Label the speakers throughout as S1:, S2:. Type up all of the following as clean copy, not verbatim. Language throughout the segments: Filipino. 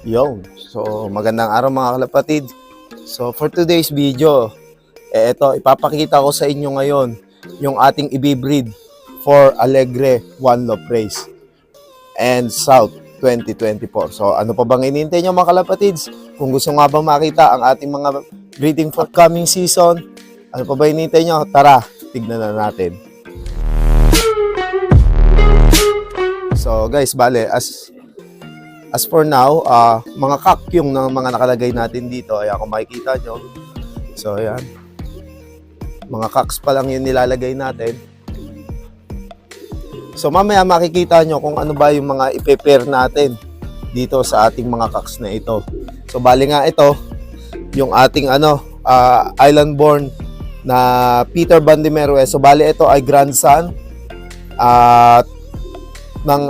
S1: Yo, so magandang araw mga kalapatid. So for today's video, ito ipapakita ko sa inyo ngayon yung ating ibibreed for Alegre One Love Race and South 2024. So ano pa bang inintay nyo mga kalapatids? Kung gusto nga bang makita ang ating mga breeding for coming season, ano pa ba inintay nyo? Tara, tignan na natin. So guys, bale, as for now, mga kakyong ng mga nakalagay natin dito, ayan kung makikita nyo. So ayan, mga kaks pa lang yung nilalagay natin. So mamaya makikita nyo kung ano ba yung mga ipe-pair natin dito sa ating mga kaks na ito. So bali nga ito, yung ating island born na Peter Bandimeroes. So bali ito ay grandson ng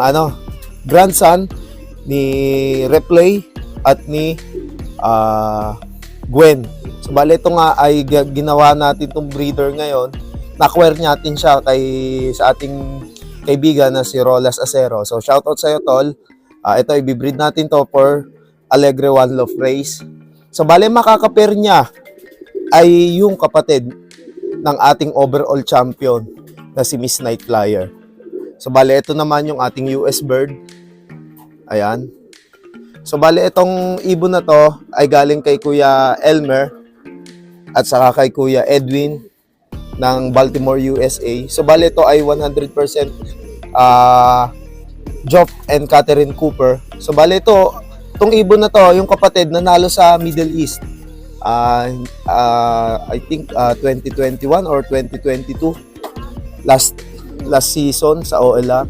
S1: grandson ni Replay at ni Gwen. So bali ito nga ay ginawa natin tong breeder ngayon. Na-acquire natin siya sa ating kaibigan na si Rolas Acero. So shoutout sa iyo tol. Ito i-breed natin to for Alegre One Love Race. So bali makaka-pair niya ay yung kapatid ng ating overall champion na si Miss Night Flyer. So bali ito naman yung ating US bird. Ayan. So bali itong ibon na to ay galing kay Kuya Elmer at saka kay Kuya Edwin ng Baltimore, USA. So bali ito ay 100% Geoff and Catherine Cooper. So bali itong ibon na to, yung kapatid nanalo sa Middle East. I think 2021 or 2022 last season sa OLR.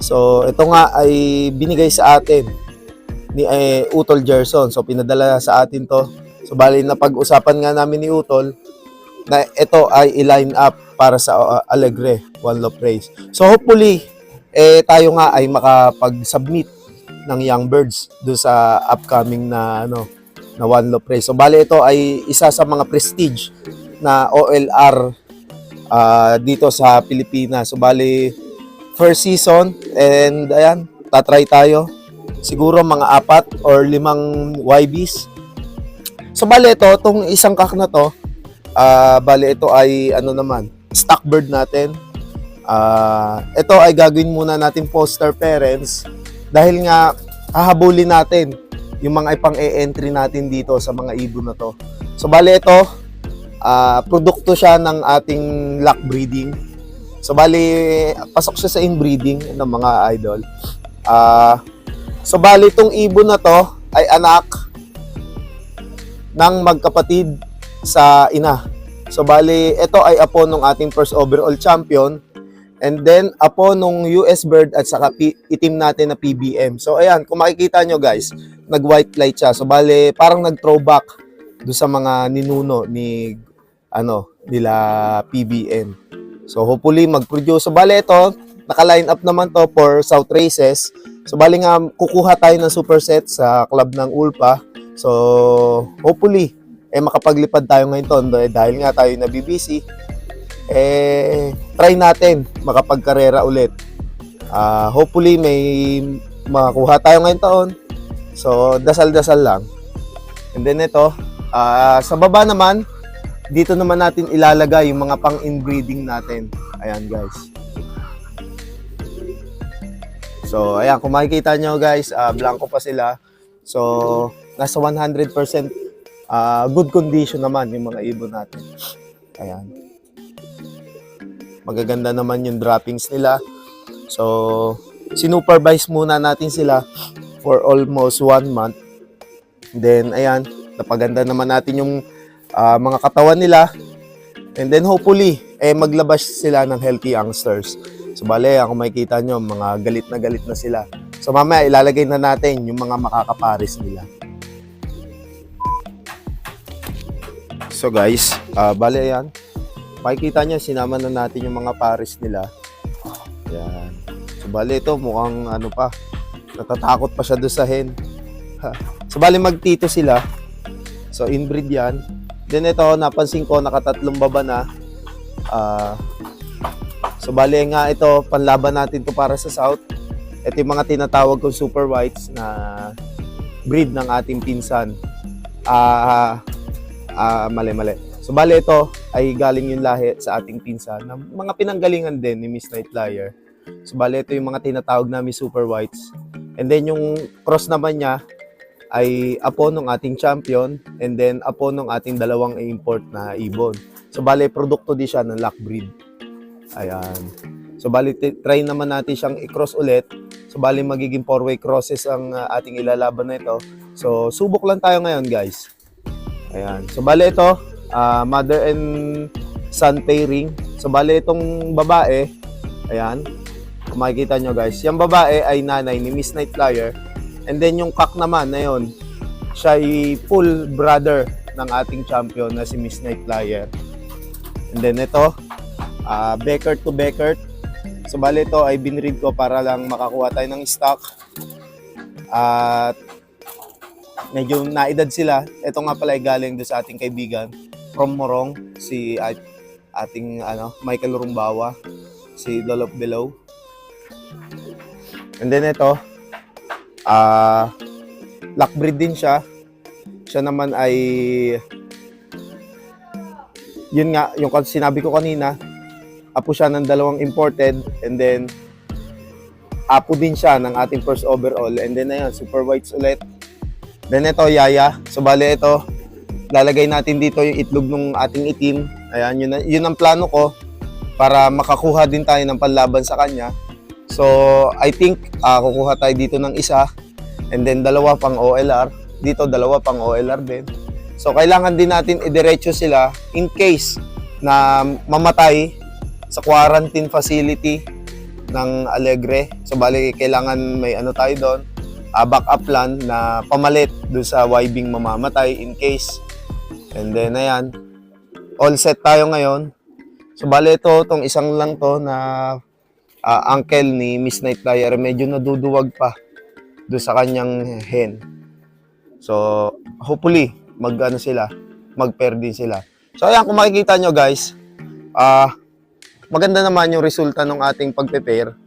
S1: So ito nga ay binigay sa atin ni Utol Gerson. So pinadala sa atin to. So bali na pag-usapan nga namin ni Utol na ito ay i-line up para sa Alegre One Love Race. So hopefully tayo nga ay makapag-submit ng young birds do sa upcoming na One Love Race. So bali ito ay isa sa mga prestige na OLR dito sa Pilipinas. So bali first season and ayan, tatry tayo. Siguro mga 4 or 5 YBs. So bali itong isang kak na to, bali ito ay stock bird natin. Ito ay gagawin muna natin foster parents dahil nga hahabulin natin yung mga ipang-e-entry natin dito sa mga ibon na to. So bali ito, produkto siya ng ating lock breeding. So bali pasok siya sa inbreeding ng mga idol. So bali itong ibon na to ay anak ng magkapatid sa ina. So bali ito ay apo ng ating first overall champion and then apo nung US bird at saka itim natin na PBM. So ayan, kung makikita nyo guys, nag white light siya. So bali parang nag throwback do sa mga ninuno ni nila PBM. So hopefully mag-produce. So bali ito, naka-line up naman to for South Races. So bali nga kukuha tayo ng superset sa club ng Ulpa. So hopefully makapaglipad tayo ngayon dahil nga tayo na BBC. Try natin makapagkarera ulit. Hopefully may makakuha tayo ngayon taon. So dasal-dasal lang. And then ito, sa baba naman, dito naman natin ilalagay yung mga pang-inbreeding natin. Ayan guys. So ayan, kung makikita nyo guys, blanco pa sila. So nasa 100% good condition naman yung mga ibon natin. Ayan. Magaganda naman yung droppings nila. So sinupervise muna natin sila for almost 1 month. Then ayan, napaganda naman natin yung mga katawan nila. And then hopefully maglabas sila ng healthy youngsters. So bale, kung makikita nyo, mga galit na sila. So mamaya ilalagay na natin yung mga makakapares nila. So guys, bale ayan, makikita nyo, sinama na natin yung mga pares nila. Ayan. So bale ito, mukhang natatakot pa siya doon sa hen. So bale magtito sila. So inbreed yan. Then ito, napansin ko, nakatatlong baba na. So bali nga ito, panlaban natin to para sa South. Ito yung mga tinatawag kong super whites na breed ng ating pinsan. Mali. So bale ito ay galing yung lahi sa ating pinsan na mga pinanggalingan din ni Miss Night Flyer. So bale ito yung mga tinatawag namin super whites. And then yung cross naman niya ay apo ng ating champion and then apo ng ating dalawang import na ibon. So bale produkto din siya ng lock breed. Ayan. So bale try naman natin siyang i-cross ulit. So bale magiging four-way crosses ang ating ilalaban na ito. So subok lang tayo ngayon, guys. Ayan. So bale ito, mother and son pairing. So bale itong babae, ayan. Kung makikita nyo, guys, yung babae ay nanay ni Miss Night Flyer. And then yung cock naman na yun, siya ay full brother ng ating champion na si Miss Night Flyer. And then ito, Beckert to Beckert. So bale ito ay binread ko para lang makakuha tayo ng stock. At medyo naedad sila. Ito nga pala ay galing doon sa ating kaibigan from Morong, si ating Michael Rumbawa, si Dolop Below. And then ito, lock breed din siya. Siya naman ay, yun nga, yung sinabi ko kanina, apo siya ng dalawang imported, and then apo din siya ng ating first overall. And then ayan, super whites ulit. Then ito, Yaya. So bale ito, lalagay natin dito yung itlog ng ating itim. Ayan, yun ang plano ko para makakuha din tayo ng panlaban sa kanya. So I think kukuha tayo dito ng isa and then dalawa pang OLR. Dito dalawa pang OLR din. So kailangan din natin idiretso sila in case na mamatay sa quarantine facility ng Alegre. So bali kailangan may tayo doon, backup plan na pamalit doon sa YBing mamamatay in case. And then ayan, all set tayo ngayon. So bali itong isang lang to na uncle ni Miss Night Flyer, medyo naduduwag pa doon sa kanyang hen. So hopefully mag-pair din sila. So ayan, kung makikita nyo, guys, maganda naman yung resulta ng ating pagpe-pair.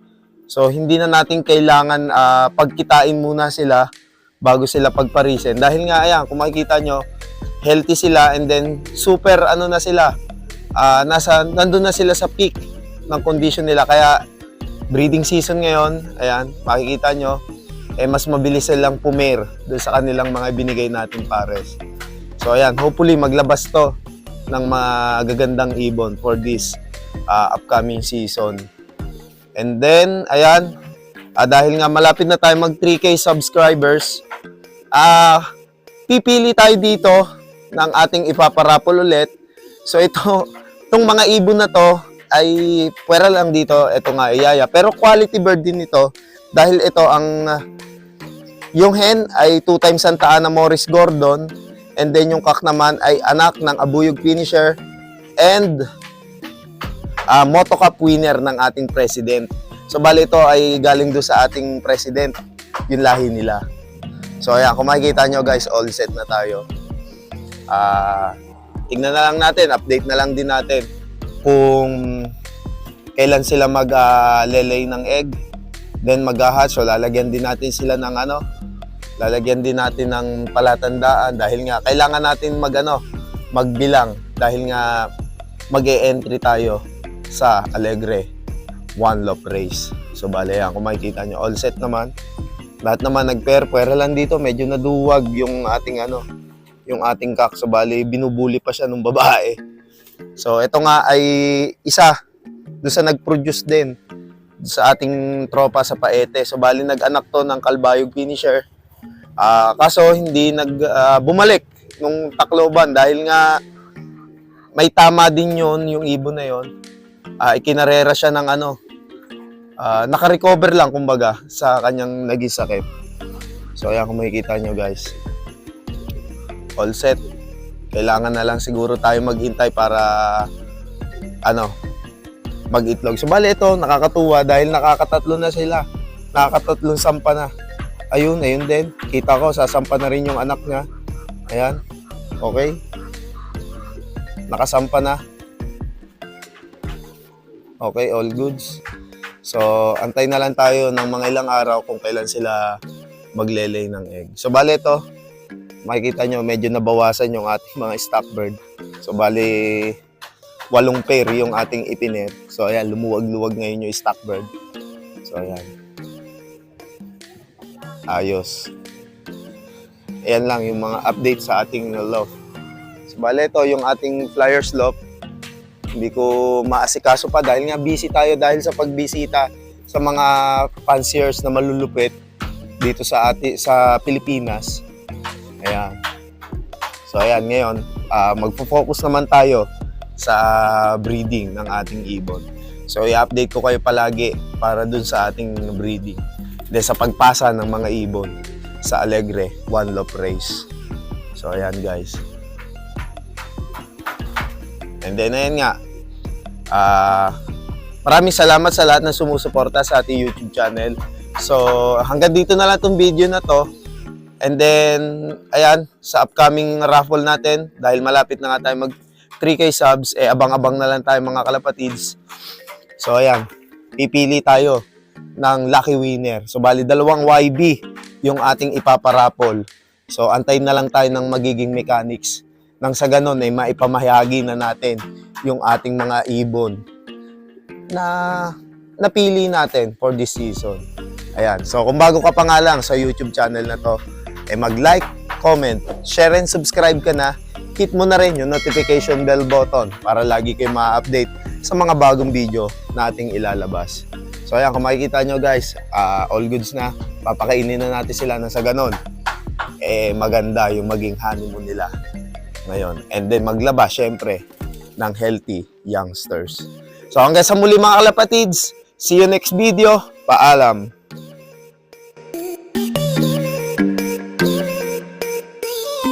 S1: So hindi na natin kailangan pagkitain muna sila bago sila pagparisen. Dahil nga ayan, kung makikita nyo, healthy sila and then super na sila. Nandun na sila sa peak ng condition nila. Kaya breeding season ngayon, ayan, makikita nyo, mas mabilis silang pumair doon sa kanilang mga binigay natin pares. So ayan, hopefully maglabas to ng mga gagandang ibon for this upcoming season. And then, ayan, dahil nga malapit na tayo mag 3K subscribers, pipili tayo dito ng ating ipaparapol ulit. So itong mga ibon na to ay pwera lang dito. Ito nga, Yaya. Pero quality bird din ito dahil ito yung hen ay 2 times Santa Ana Morris Gordon, and then yung cock naman ay anak ng Abuyog Finisher and Moto Cup winner ng ating president. So bali ito ay galing doon sa ating president, yung lahi nila. So ayan, kung makikita nyo, guys, all set na tayo. Tingnan na lang natin, update na lang din natin kung kailan sila mag-lelay ng egg, then mag-hatch. So lalagyan din natin sila ng lalagyan din natin ng palatandaan dahil nga kailangan natin magbilang dahil nga mag-e-entry tayo sa Alegre One Love Race. So bale yan, kung makikita nyo, all set naman. Lahat naman nag-pair. Pwera lang dito, medyo naduwag yung ating cock. So bale, binubuli pa siya ng babae. So ito nga ay isa doon sa nag-produce din sa ating tropa sa Paete. So bale, nag-anak to ng Kalbayog Finisher. Kaso hindi bumalik nung Tacloban dahil nga may tama din yon, yung ibon na yon. Ikinarera siya ng naka-recover lang kumbaga sa kanyang naging sakit. So ayan, kung makikita nyo, guys, all set. Kailangan na lang siguro tayo maghintay para mag-itlog. So bali ito, nakakatuwa dahil nakakatatlo na sila. Nakakatatlong sampa na. Ayun din. Kita ko, sasampa na rin yung anak niya. Ayan. Okay. Nakasampa na. Okay, all goods. So, antay na lang tayo ng mga ilang araw kung kailan sila maglelay ng egg. So bale ito, makikita nyo medyo nabawasan yung ating mga stock bird. So bale 8 pair yung ating ipiner. So ayan, lumuwag-luwag ngayon yung stock bird. So ayan. Ayos. Ayan lang yung mga update sa ating loft. So bale ito yung ating flyers loft. Hindi ko maasikaso pa dahil nga busy tayo dahil sa pagbisita sa mga fanciers na malulupit dito sa Pilipinas. Ayan. So ayan, ngayon magfo-focus naman tayo sa breeding ng ating ibon. So i-update ko kayo palagi para dun sa ating breeding. Sa pagpasa ng mga ibon sa Alegre One Love Race. So ayan guys. And then ayan nga, maraming salamat sa lahat na sumusuporta sa ating YouTube channel. So hanggang dito na lang itong video na to. And then, ayan, sa upcoming raffle natin, dahil malapit na nga tayo mag 3K subs, abang-abang na lang tayo mga kalapatids. So ayan, pipili tayo ng lucky winner. So bali 2 YB yung ating ipaparapol. So antayin na lang tayo ng magiging mechanics. Nang sa ganun ay maipamahagi na natin yung ating mga ibon na napili natin for this season. Ayan. So kung bago ka pa nga lang sa YouTube channel na to, mag-like, comment, share and subscribe ka na. Hit mo na rin yung notification bell button para lagi kayo ma-update sa mga bagong video na ating ilalabas. So ayan, kung makikita nyo guys, all goods na. Papakainin na natin sila na sa ganun. Maganda yung maging honeymoon nila ngayon. And then maglaba syempre ng healthy youngsters. So hanggang sa muli mga kalapatids, see you next video. Paalam!